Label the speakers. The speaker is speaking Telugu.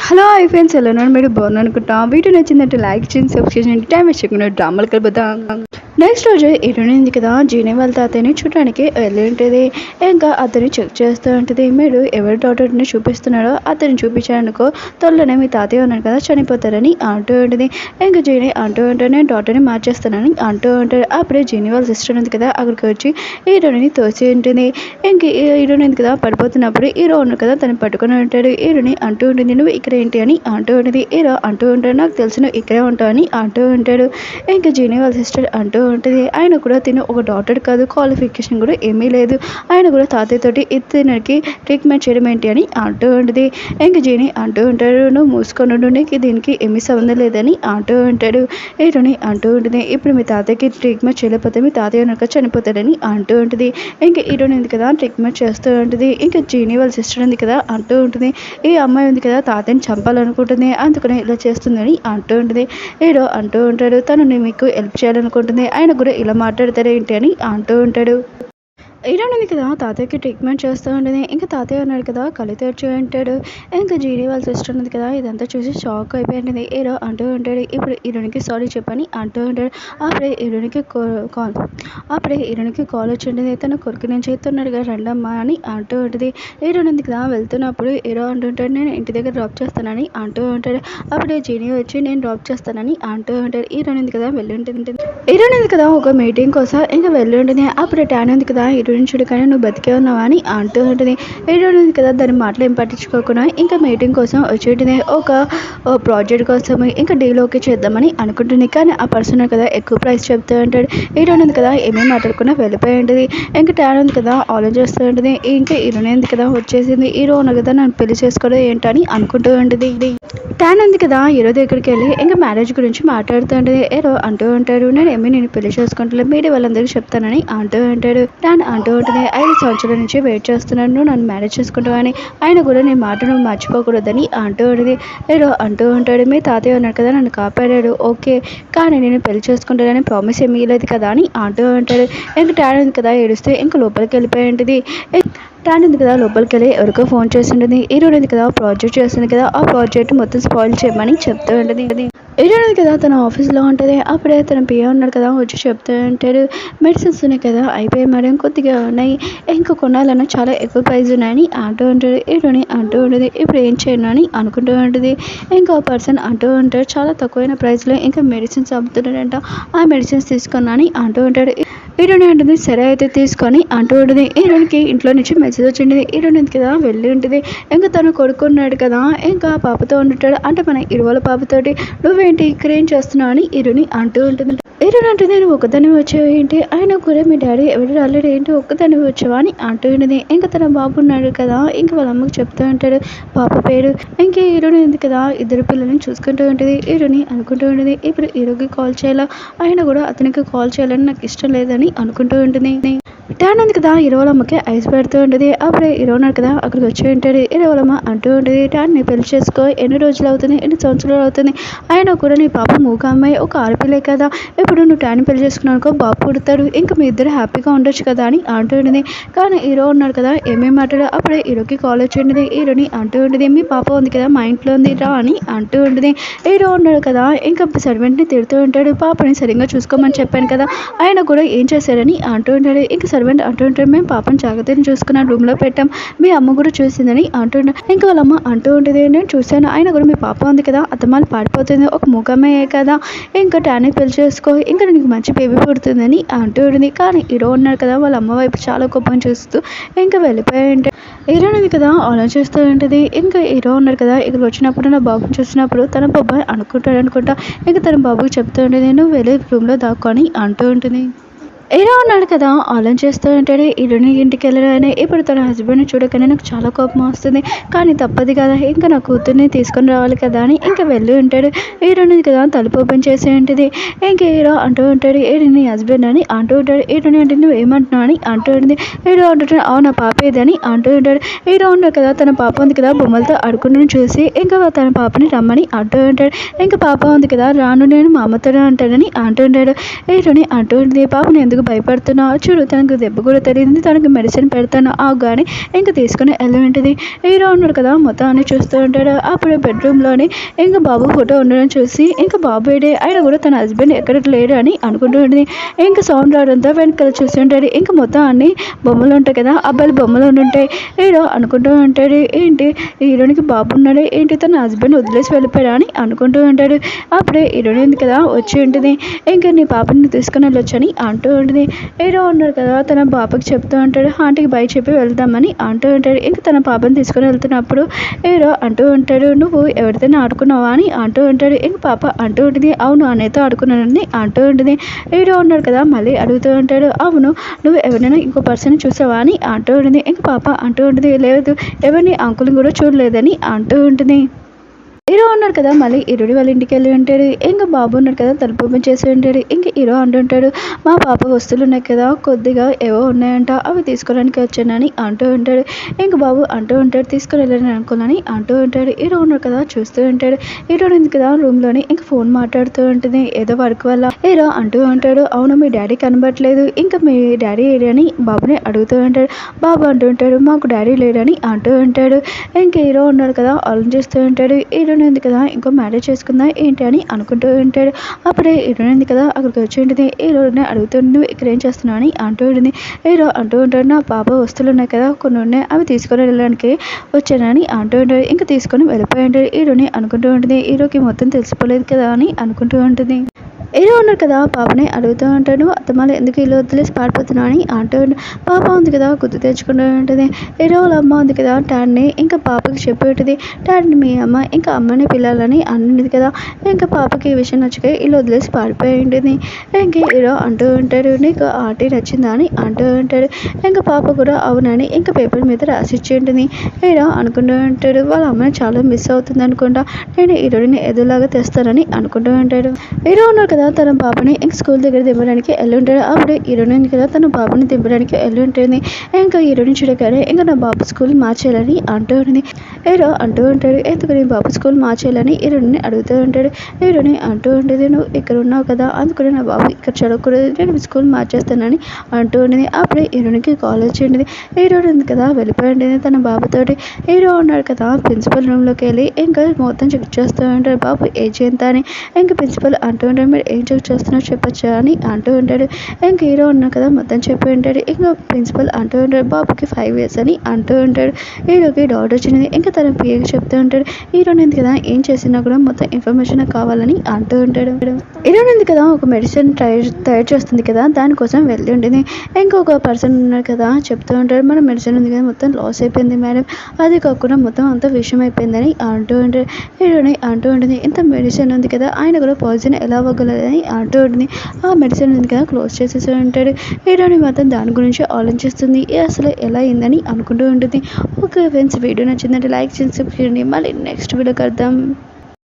Speaker 1: హలో ఫ్రెండ్స్ ఎలా ఉన్నారు మీరు బాగున్నారు అనుకుంటా వీడియో నచ్చిందంటే లైక్ చేయండి సబ్స్క్రైబ్ చేయండి టైం వేస్ట్ చేయకుండా డ్రామాలు కలుపుతాం నెక్స్ట్ రోజు ఇరునింది కదా జీని వాళ్ళ తాతయ్యని చూడడానికి వెళ్ళి ఉంటుంది. ఇంకా అతన్ని చెక్ చేస్తూ ఉంటుంది. మీరు ఎవరి డాక్టర్ని చూపిస్తున్నాడో అతన్ని చూపించాడనుకో త్వరలోనే మీ తాతయ్య ఉన్నాడు కదా చనిపోతారని అంటూ ఉంటుంది. ఇంకా జీని అంటూ ఉంటే నేను డాక్టర్ని మార్చేస్తానని అంటూ ఉంటాడు. అప్పుడే జీని వాళ్ళ సిస్టర్ ఉంది కదా అక్కడికి వచ్చి హీరోని తోసి ఉంటుంది. ఇంక హీరోని కదా పడిపోతున్నప్పుడు హీరో ఉన్నాడు కదా తను పట్టుకుని ఉంటాడు. హీరోని అంటూ ఉంటుంది నువ్వు ఇక్కడ ఏంటి అని అంటూ ఉంటుంది. హీరో అంటూ ఉంటాడు నాకు తెలిసిన ఇక్కడే ఉంటావు అని అంటూ ఉంటాడు. ఇంకా జీని వాళ్ళ సిస్టర్ అంటూ ఉంటుంది ఆయన కూడా తిను ఒక డాక్టర్ కాదు క్వాలిఫికేషన్ కూడా ఏమీ లేదు ఆయన కూడా తాతయ్యతోటి ఇతనికి ట్రీట్మెంట్ చేయడం ఏంటి అని అంటూ ఉంటుంది. ఇంకా జీని అంటూ ఉంటాడు నువ్వు మూసుకొని నీకు దీనికి ఏమీ సంబంధం లేదని అంటూ ఉంటాడు. హీరోని అంటూ ఉంటుంది ఇప్పుడు మీ తాతయ్యకి ట్రీట్మెంట్ చేయలేకపోతే మీ తాతయ్య కనుక చనిపోతాడని అంటూ ఉంటుంది. ఇంకా హీరోని ఉంది కదా ట్రీట్మెంట్ చేస్తూ ఉంటుంది. ఇంకా జీని వాళ్ళ సిస్టర్ ఉంది కదా అంటూ ఉంటుంది ఈ అమ్మాయి ఉంది కదా తాతయ్యని చంపాలనుకుంటుంది అందుకనే ఇలా చేస్తుందని అంటూ ఉంటుంది. హీరో అంటూ ఉంటాడు తను మీకు హెల్ప్ చేయాలనుకుంటుంది ఆయన కూడా ఇలా మాట్లాడతారు ఏంటి అని అంటూ ఉంటాడు. హీరోయిన్ ఉంది కదా తాతయ్యకి ట్రీట్మెంట్ చేస్తూ ఉంటుంది. ఇంకా తాతయ్య ఉన్నాడు కదా కళ్ళు తెరిచి ఉంటాడు. ఇంకా జీని వాళ్ళ సిస్టర్ ఉంది కదా ఇదంతా చూసి షాక్ అయిపోయింది. హీరో అంటూ ఉంటాడు ఇప్పుడు హీరోయిన్కి సారీ చెప్పని అంటూ ఉంటాడు. అప్పుడే హీరోయిన్కి కాల్ వచ్చి ఉంటుంది తన కొడుకు నేను చేస్తున్నాడుగా రండమ్మా అని అంటూ ఉంటుంది. హీరోయిన్ ఉంది కదా వెళ్తున్నప్పుడు హీరో అంటుంటాడు నేను ఇంటి దగ్గర డ్రాప్ చేస్తానని అంటూ ఉంటాడు. అప్పుడే జీని వచ్చి నేను డ్రాప్ చేస్తానని అంటూ ఉంటాడు. హీరోయిన్ ఉంది కదా వెళ్ళి ఉంటుంది. హీరోయిన్ ఉంది కదా ఒక మీటింగ్ కోసం ఇంకా వెళ్ళి ఉంటుంది. అప్పుడు ట్యాన్ ఉంది కదా హీరోయిన్ చూడగానే నువ్వు బతికే ఉన్నావా అని అంటూ ఉంటుంది. హీరోయిన్ ఉంది కదా దాని మాటలు ఏం పట్టించుకోకుండా ఇంకా మీటింగ్ కోసం వచ్చేటిది ఒక ప్రాజెక్ట్ కోసం ఇంకా డీల్ ఓకే చేద్దామని అనుకుంటుంది. కానీ ఆ పర్సన్ కదా ఎక్కువ ప్రైస్ చెప్తూ ఉంటాడు. హీరోయిన్ ఉంది కదా ఏమేమి మాట్లాడకుండా వెళ్ళిపోయి ఉంటుంది. ఇంకా ట్యాన్ ఉంది కదా ఆలోచిస్తూ ఉంటుంది ఇంకా హీరోయిన్ ఉంది కదా వచ్చేసింది హీరో ఉన్న కదా నన్ను పెళ్లి చేసుకోవడం ఏంటని అనుకుంటూ ఉంటుంది. ట్యాన్ ఉంది కదా హీరో దగ్గరికి వెళ్ళి ఇంకా మ్యారేజ్ గురించి మాట్లాడుతూ ఉంటుంది. హీరో అంటూ ఉంటాడు నేను పెళ్లి చేసుకుంటలేదు మీరే వాళ్ళందరికీ చెప్తానని అంటూ ఉంటాడు. ట్యాన్ అంటూ ఉంటుంది 5 సంవత్సరాల నుంచి వెయిట్ చేస్తున్నాను నువ్వు నన్ను మ్యారేజ్ చేసుకుంటావని ఆయన కూడా నీ మాట నువ్వు మర్చిపోకూడదని అంటూ ఉంటుంది. హీరో అంటూ ఉంటాడు మీ తాతయ్య ఉన్నాడు కదా నన్ను కాపాడాడు ఓకే కానీ నేను పెళ్లి చేసుకుంటానని ప్రామిస్ ఏమీ లేదు కదా అని అంటూ ఉంటాడు. ఇంకా ట్యాన్ ఉంది కదా ఏడుస్తే ఇంకా లోపలికి వెళ్ళిపోయి ఉంటుంది. ట్యాన్ ఉంది కదా లోపలికి వెళ్ళి ఎవరికో ఫోన్ చేసి ఉంటుంది. హీరోయిన్ ఉంది కదా ప్రాజెక్ట్ చేస్తుంది కదా ఆ ప్రాజెక్ట్ మొత్తం స్పాయిల్ చేయమని చెప్తూ ఉంటుంది. హీరోయిన్ కదా తన ఆఫీస్లో ఉంటుంది. అప్పుడే తన పిఏ ఉన్నాడు కదా వచ్చి చెప్తూ ఉంటాడు మెడిసిన్స్ ఉన్నాయి కదా అయిపోయాయి మేడం కొద్దిగా ఉన్నాయి ఇంకా కొనాలన్నా చాలా ఎక్కువ ప్రైస్ ఉన్నాయని అంటూ ఉంటాడు. హీరోని అంటూ ఉంటుంది ఇప్పుడు ఏం చేయను అని అనుకుంటూ ఉంటుంది. ఇంకా పర్సన్ అంటూ ఉంటాడు చాలా తక్కువైన ప్రైస్లో ఇంకా మెడిసిన్స్ అమ్ముతున్నాడంట ఆ మెడిసిన్స్ తీసుకున్నాని అంటూ ఉంటాడు. హీరోయిన్ ఉంటుంది సరే అయితే తీసుకొని అంటూ ఉంటుంది. హీరోయిన్కి ఇంట్లో నుంచి మెసేజ్ వచ్చింది. హీరోయిన్ కదా వెళ్ళి ఉంటుంది. ఇంకా తను కొడుకున్నాడు కదా ఇంకా పాపతో ఉంటుంటాడు అంటే మన ఇరువల పాపతోటి నువ్వేంటి ఇక్కడ ఏం చేస్తున్నావు అని హీరోయిన్ అంటూ ఉంటుంది. హీరోయిన్ అంటే నేను ఒక్కదాన్ని వచ్చావు ఏంటి ఆయన కూడా మీ డాడీ ఎవరు రాలేడు ఏంటి ఒక్కదాన్ని వచ్చావా అని అంటూ ఉంటుంది. ఇంకా తన బాబు ఉన్నాడు కదా ఇంకా వాళ్ళ అమ్మకి చెప్తూ ఉంటాడు పాప పేరు. ఇంకా హీరోయిన్ ఉంది కదా ఇద్దరు పిల్లల్ని చూసుకుంటూ ఉంటుంది. హీరోని అనుకుంటూ ఉంటుంది ఇప్పుడు హీరోకి కాల్ చేయాలా ఆయన కూడా అతనికి కాల్ చేయాలని నాకు ఇష్టం లేదని అనుకుంటూ ఉంటుంది. ట్యాన్ ఉంది కదా హీరోలమ్మకి ఐస్ పెడుతూ ఉంటుంది. అప్పుడే హీరో ఉన్నాడు కదా అక్కడికి వచ్చి ఉంటాడు. హీరోలమ్మ అంటూ ఉంటుంది ట్యాన్ నీ పెళ్లి చేసుకో ఎన్ని రోజులు అవుతుంది ఎన్ని సంవత్సరాలు అవుతుంది అయినా కూడా నీ పాప మూగ అమ్మాయి ఒక ఆడపిల్లే కదా ఇప్పుడు నువ్వు ట్యాన్ పెళ్లి చేసుకున్నానుకో బాబు పుడతాడు ఇంకా మీ ఇద్దరు హ్యాపీగా ఉండొచ్చు కదా అని అంటూ ఉంటుంది. కానీ హీరో ఉన్నాడు కదా ఏమేమి మాట్లాడు అప్పుడే హీరోకి కాల్ వచ్చి ఉంటుంది. హీరోని అంటూ ఉంటుంది మీ పాప ఉంది కదా మా ఇంట్లో ఉంది రా అని అంటూ ఉంటుంది. హీరో ఉన్నాడు కదా ఇంకా సర్వెంట్ని తిడుతూ ఉంటాడు పాపని సరిగ్గా చూసుకోమని చెప్పాను కదా ఆయన కూడా ఏం చేశారని అంటూ ఉంటాడు. ఇంకా సర్వెంట్ అంటూ ఉంటాడు మేము పాపను జాగ్రత్తని చూసుకున్న రూమ్లో పెట్టాం మీ అమ్మ కూడా చూసిందని అంటుంటాడు. ఇంకా వాళ్ళ అమ్మ అంటూ ఉంటుంది నేను చూశాను ఆయన కూడా మీ పాప ఉంది కదా అత్తమాలు పాడిపోతుంది ఒక మూగమే కదా ఇంకా ట్యాన్ని పెళ్లి చేసుకో ఇంకా నీకు మంచి బేబీ పుడుతుందని అంటూ ఉంటుంది. కానీ హీరో ఉన్నాడు కదా వాళ్ళ అమ్మ వైపు చాలా కోపం చూస్తూ ఇంకా వెళ్ళిపోయి ఉంటాడు. హీరో ఉంది కదా ఆలోచిస్తూ ఉంటుంది. ఇంకా హీరో ఉన్నాడు కదా ఇక్కడ వచ్చినప్పుడు నా బాబుని చూసినప్పుడు తన బాబాయ్ అనుకుంటాడు అనుకుంటా ఇంకా తన బాబుకి చెప్తూ ఉంటుంది నువ్వు వెళ్ళి రూమ్లో దాక్కొని అంటూ ఉంటుంది. హీరో ఉన్నాడు కదా ఆలోచిస్తూ ఉంటాడు హీరోని ఇంటికి వెళ్ళగానే ఇప్పుడు తన హస్బెండ్ని చూడగానే నాకు చాలా కోపం వస్తుంది కానీ తప్పదు కదా ఇంకా నా కూతుర్ని తీసుకొని రావాలి కదా అని ఇంకా వెళ్ళి ఉంటాడు. హీరోని కదా తలుపు ఓపెన్ చేసి ఉంటుంది. ఇంకా హీరో అంటూ ఉంటాడు నీ హస్బెండ్ అని అంటూ ఉంటాడు. హీరోని అంటే నువ్వు ఏమంటున్నావు అని అంటూ ఉంటుంది. హీరో అంటుంటాడు నా పాప ఏదని అంటూ ఉంటాడు. హీరో ఉన్నాడు కదా తన పాప ఉంది కదా బొమ్మలతో ఆడుకుంటూ చూసి ఇంకా తన పాపని రమ్మని అంటూ ఉంటాడు. ఇంకా పాప ఉంది కదా రాను నేను మా అమ్మతోనే అంటానని అంటూ ఉంటాడు. హీరోని అంటూ ఉంటుంది పాపని ఎందుకు ఎందుకు భయపడుతున్నావు, చూడు తనకు దెబ్బ కూడా తెలియదు, తనకి మెడిసిన్ పెడతాను కానీ ఇంకా తీసుకుని వెళ్ళేంటిది. హీరో ఉన్నాడు కదా మొత్తం అన్ని చూస్తూ ఉంటాడు. అప్పుడు బెడ్రూమ్లోని ఇంకా బాబు ఫోటో ఉండడం చూసి ఇంకా బాబు ఏడే ఆయన కూడా తన హస్బెండ్ ఎక్కడ లేడు అని అనుకుంటూ ఉంటుంది. ఇంకా సౌండ్ రావడంతో వెనకాల చూస్తూ ఉంటాడు. ఇంకా మొత్తం అన్ని బొమ్మలు ఉంటాయి కదా, అబ్బాయిలు బొమ్మలు ఉంటుంటాయి. హీరో అనుకుంటూ ఉంటాడు, ఏంటి హీరోనికి బాబు ఉన్నాడు ఏంటి, తన హస్బెండ్ వదిలేసి వెళ్ళిపోయాడు అని అనుకుంటూ ఉంటాడు. అప్పుడే హీరోయిన్ ఉంది కదా వచ్చి ఉంటుంది. ఇంకా నీ పాపని తీసుకుని వెళ్ళొచ్చని అంటూ ఉంటుంది. హీరో ఉన్నాడు కదా తన పాపకి చెప్తూ ఉంటాడు, ఆంటీకి బై చెప్పి వెళ్దామని అంటూ ఉంటాడు. ఇంకా తన పాపని తీసుకుని వెళ్తున్నప్పుడు హీరో అంటూ ఉంటాడు, నువ్వు ఎవరితో ఆడుకున్నావా అని అంటూ ఉంటాడు. ఇంక పాప అంటూ ఉంటుంది, అవును అన్నయ్యతో ఆడుకున్నానని అంటూ ఉంటుంది. హీరో ఉన్నాడు కదా మళ్ళీ అడుగుతూ ఉంటాడు, అవును నువ్వు ఎవరైనా ఇంకో పర్సన్ చూసావా అని అంటూ ఉంటుంది. ఇంక పాప అంటూ ఉంటుంది, లేదు ఎవరిని అంకుల్ని కూడా చూడలేదని అంటూ ఉంటుంది. హీరో ఉన్నాడు కదా మళ్ళీ హీరోడి వాళ్ళ ఇంటికి వెళ్ళి ఉంటాడు. ఇంకా బాబు ఉన్నాడు కదా తలుపు ఓపెన్ చేసి ఉంటాడు. ఇంకా హీరో అంటుంటాడు, మా పాప వస్తువులు ఉన్నాయి కదా కొద్దిగా ఏవో ఉన్నాయంట అవి తీసుకోవడానికి వచ్చానని అంటూ ఉంటాడు. ఇంకా బాబు అంటూ ఉంటాడు, తీసుకుని వెళ్ళాలని అనుకోవాలని అంటూ ఉంటాడు. హీరో ఉన్నాడు కదా చూస్తూ ఉంటాడు. హీరో ఉంది కదా రూమ్లోని ఇంకా ఫోన్ మాట్లాడుతూ ఉంటుంది ఏదో వర్క్ వల్ల. హీరో అంటూ ఉంటాడు, అవును మీ డాడీ కనబడట్లేదు, ఇంకా మీ డాడీ ఏడని బాబుని అడుగుతూ ఉంటాడు. బాబు అంటూ ఉంటాడు, మాకు డాడీ లేడని అంటూ ఉంటాడు. ఇంకా హీరో ఉన్నాడు కదా ఆలోచిస్తూ ఉంటాడు, హీరోయిన్ ఉంది కదా ఇంకో మ్యారేజ్ చేసుకుందా ఏంటి అని అనుకుంటూ ఉంటాడు. అప్పుడే హీరోయిన్ ఉంది కదా అక్కడికి వచ్చి ఉంటుంది. హీరోని అడుగుతుంది, నువ్వు ఇక్కడ ఏం చేస్తున్నావు అని అంటూ ఉంటుంది. హీరో అంటూ ఉంటాడు, నా పాప వస్తువులు ఉన్నాయి కదా కొన్ని ఉన్నాయి అవి తీసుకొని వెళ్ళడానికి వచ్చానని అంటూ ఉంటాడు. ఇంకా తీసుకొని వెళ్ళిపోయి ఉంటాడు. హీరోని అనుకుంటూ ఉంటుంది, హీరోకి మొత్తం తెలిసిపోలేదు కదా అని అనుకుంటూ ఉంటుంది. హీరో ఉన్నాడు కదా పాపని అడుగుతూ ఉంటాడు, అత్తమాల ఎందుకు ఇల్లు వదిలేసి పారిపోతున్నావు అని అంటూ పాప ఉంది కదా గుర్తు తెచ్చుకుంటూ ఉంటుంది. హీరో వాళ్ళ అమ్మ ఉంది కదా డాడ్ని ఇంకా పాపకి చెప్పి ఉంటుంది, డాడ్ని మీ అమ్మ ఇంకా అమ్మని పిల్లలని అన్నది కదా. ఇంకా పాపకి ఈ విషయం నచ్చక ఇల్లు వదిలేసి పారిపోయి ఉంటుంది. ఇంకా హీరో అంటూ ఉంటాడు, నీకు ఆంటీ నచ్చిందా అని అంటూ ఉంటాడు. ఇంకా పాప కూడా అవునని ఇంకా పేపర్ మీద రాసిచ్చి ఉంటుంది. హీరో అనుకుంటూ ఉంటాడు, వాళ్ళ అమ్మని చాలా మిస్ అవుతుంది అనుకుంటా, నేను హీరోని ఎదురులాగా తెస్తానని అనుకుంటూ ఉంటాడు. హీరో ఉన్నాడు కదా తన పాపని ఇంక స్కూల్ దగ్గర దింపడానికి వెళ్ళి ఉంటాడు. అప్పుడు హీరోయిన్ కదా తన పాపని దింపడానికి వెళ్ళి ఉంటుంది. ఇంకా హీరోని చూడగానే ఇంకా నా బాబు స్కూల్ మార్చేయాలని అంటూ ఉంటుంది. హీరో అంటూ ఉంటాడు, ఎందుకు నీ బాబు స్కూల్ మార్చేయాలని హీరోని అడుగుతూ ఉంటాడు. హీరోని అంటూ ఉంటుంది, నువ్వు ఇక్కడ ఉన్నావు కదా అందుకని నా బాబు ఇక్కడ చదవకూడదు, నేను స్కూల్ మార్చేస్తానని అంటూ ఉంటుంది. అప్పుడే హీరోనికి కాల్ వచ్చి ఉంటుంది. హీరోయిన్ ఉంది కదా వెళ్ళిపోయి ఉంటుంది తన బాబుతోటి. హీరో ఉన్నాడు కదా ప్రిన్సిపల్ రూమ్లోకి వెళ్ళి ఇంకా మొత్తం చెక్ చేస్తూ ఉంటాడు, బాబు ఏజ్ ఎంత అని. ఇంకా ప్రిన్సిపల్ అంటూ ఉంటాడు, మీరు ఏం చెక్ చేస్తున్నారో చెప్పచ్చా అని అంటూ ఉంటాడు. ఇంకా హీరో ఉన్నాడు కదా మొత్తం చెప్పి ఉంటాడు. ఇంకా ప్రిన్సిపల్ అంటూ ఉంటాడు, బాబుకి 5 years అని అంటూ ఉంటాడు. హీరోకి డౌట్ వచ్చింది. ఇంకా తన పిఏకి చెప్తూ ఉంటాడు, హీరోని ఉంది కదా ఏం చేసినా కూడా మొత్తం ఇన్ఫర్మేషన్ కావాలని అంటూ ఉంటాడు. హీరోని ఉంది కదా ఒక మెడిసిన్ తయారు చేస్తుంది కదా దానికోసం వెళ్ళి ఉంటుంది. ఇంకొక పర్సన్ ఉన్నాడు కదా చెప్తూ ఉంటాడు, మన మెడిసిన్ ఉంది కదా మొత్తం లాస్ అయిపోయింది మేడం, అది కాకుండా మొత్తం అంతా విషయం అయిపోయిందని అంటూ ఉంటాడు. హీరోని అంటూ ఉంటుంది, ఇంత మెడిసిన్ ఉంది కదా ఆయన కూడా పాయిజన్ ఎలా అవ్వగలదని అంటూ ఉంటుంది. ఆ మెడిసిన్ ఉంది కదా క్లోజ్ చేసేసి ఉంటాడు. హీరోని మాత్రం దాని గురించి ఆలోచిస్తుంది, అసలు ఎలా అయిందని అనుకుంటూ ఉంటుంది. ఓకే ఫ్రెండ్స్, వీడియో నచ్చిందంటే లైక్ చేసి సబ్స్క్రైబ్ చేయండి. మళ్ళీ నెక్స్ట్ వీడియో కలుద్దాం.